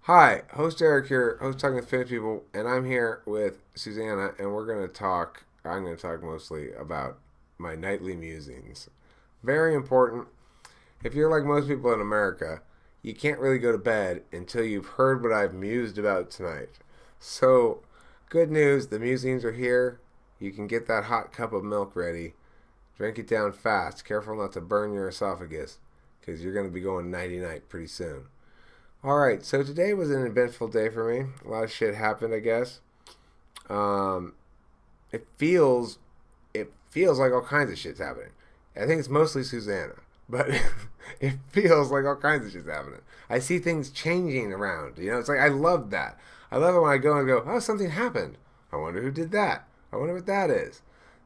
Hi, host Eric here, host Talking with Famous People, and I'm here with Susanna, and I'm going to talk mostly about my nightly musings. Very important. If you're like most people in America, you can't really go to bed until you've heard what I've mused about tonight. So, good news, the musings are here. You can get that hot cup of milk ready. Drink it down fast. Careful not to burn your esophagus, because you're going to be going nighty night pretty soon. All right, so today was an eventful day for me. A lot of shit happened, I guess. Um, it feels it feels like all kinds of shit's happening. I think it's mostly Susanna, but it feels like all kinds of shit's happening. I see things changing around. It's like I love that. I love it when I go and go, oh, something happened. I wonder who did that. I wonder what that is.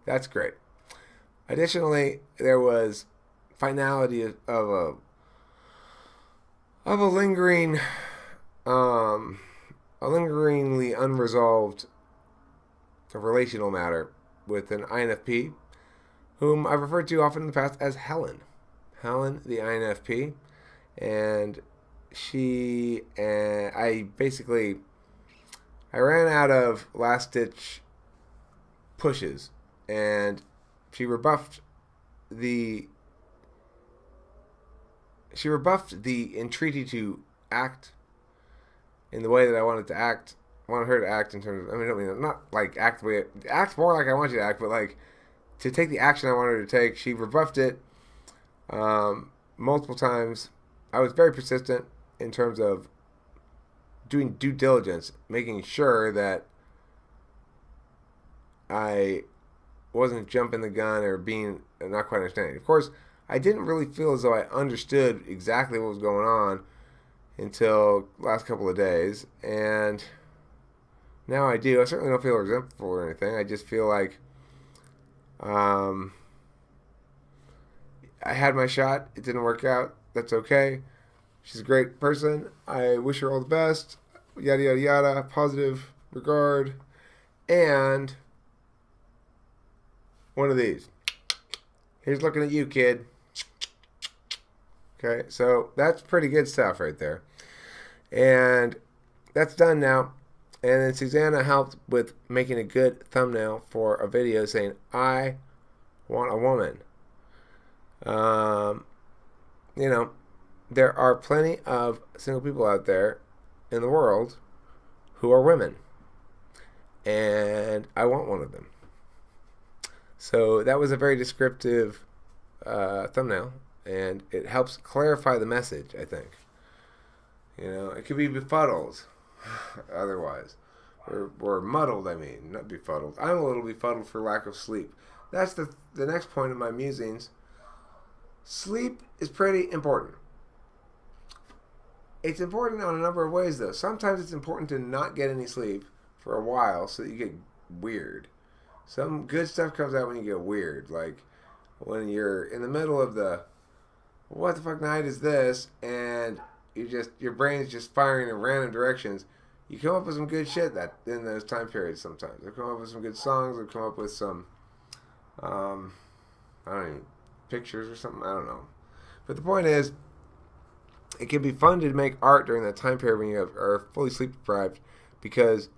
That's great. Additionally, there was finality of um, a lingeringly unresolved relational matter with an INFP, whom I've referred to often in the past as Helen. Helen, the INFP, and she and I ran out of last ditch pushes, and she rebuffed the the entreaty to act in the way that I wanted to act. I wanted her to act in terms of, I mean, not like act the way, act more like I want you to act, but like to take the action I wanted her to take. She rebuffed it multiple times. I was very persistent in terms of doing due diligence, making sure that I wasn't jumping the gun or being not quite understanding. Of course, I didn't really feel as though I understood exactly what was going on until last couple of days, and now I do. I certainly don't feel resentful or anything. I just feel like um, I had my shot. It didn't work out. That's okay. She's a great person. I wish her all the best. Yada yada yada. Positive regard. And one of these. Here's looking at you, kid. Okay, so that's pretty good stuff right there. And that's done now. And then Susanna helped with making a good thumbnail for a video saying, I want a woman. Um, you know, there are plenty of single people out there in the world who are women. And I want one of them. So that was a very descriptive thumbnail. And it helps clarify the message, I think. It could be befuddled otherwise. Or muddled, I mean, not befuddled. I'm a little befuddled for lack of sleep. That's the next point of my musings. Sleep is pretty important. It's important on a number of ways, though. Sometimes it's important to not get any sleep for a while so that you get weird. Some good stuff comes out when you get weird. Like when you're in the middle of the what the fuck night is this, and your brain's just firing in random directions. You come up with some good shit that in those time periods. Sometimes they come up with some good songs. They come up with some I don't know, pictures or something. I don't know. But the point is, it can be fun to make art during that time period when you are fully sleep deprived, because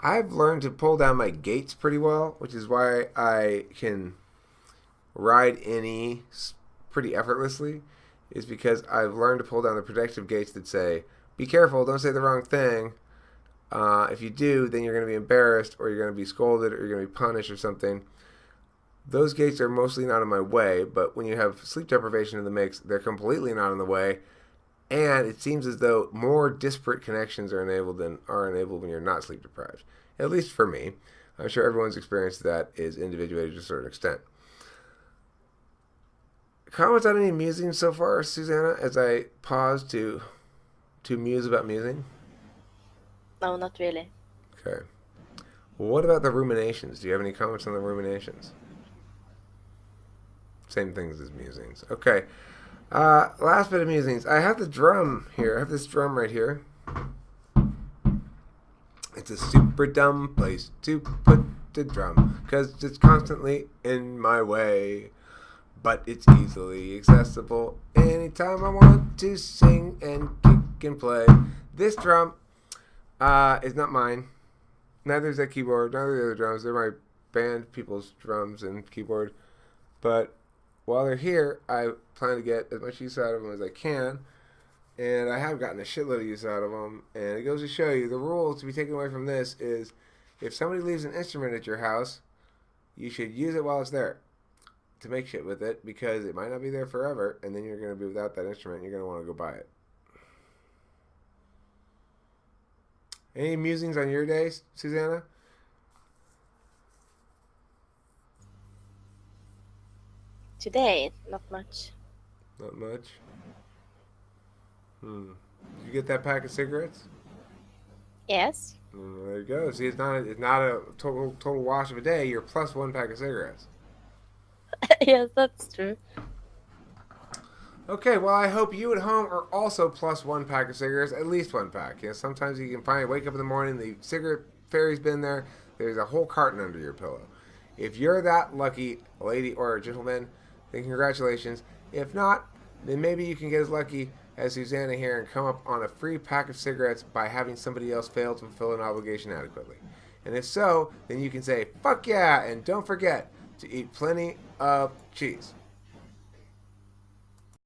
I've learned to pull down my gates pretty well, which is why I can ride any pretty effortlessly, is because I've learned to pull down the protective gates that say, be careful, don't say the wrong thing. If you do, then you're going to be embarrassed, or you're going to be scolded, or you're going to be punished or something. Those gates are mostly not in my way, but when you have sleep deprivation in the mix, they're completely not in the way. And it seems as though more disparate connections are enabled when you're not sleep deprived. At least for me. I'm sure everyone's experience of that is individuated to a certain extent. Comments on any musings so far, Susanna, as I pause to muse about musing? No, not really. Okay. Well, what about the ruminations? Do you have any comments on the ruminations? Same things as musings. Okay. Last bit of musings. I have the drum here. I have this drum right here. It's a super dumb place to put the drum, because it's constantly in my way. But it's easily accessible anytime I want to sing and kick and play. This drum It's not mine. Neither is that keyboard. Neither are the drums. They're my band people's drums and keyboard. But while they're here, I plan to get as much use out of them as I can. And I have gotten a shitload of use out of them. And it goes to show you the rule to be taken away from this is if somebody leaves an instrument at your house, you should use it while it's there to make shit with it because it might not be there forever. And then you're going to be without that instrument. And you're going to want to go buy it. Any musings on your days, Susanna? Today, not much. Not much. Did you get that pack of cigarettes? Yes. There you go. See, it's not a total wash of a day. You're plus one pack of cigarettes. Yes, that's true. Okay, well, I hope you at home are also plus one pack of cigarettes, at least one pack. Sometimes you can wake up in the morning, the cigarette fairy's been there. There's a whole carton under your pillow. If you're that lucky, a lady or a gentleman, then congratulations. If not, then maybe you can get as lucky as Susanna here and come up on a free pack of cigarettes by having somebody else fail to fulfill an obligation adequately. And if so, then you can say, fuck yeah, and don't forget to eat plenty of cheese.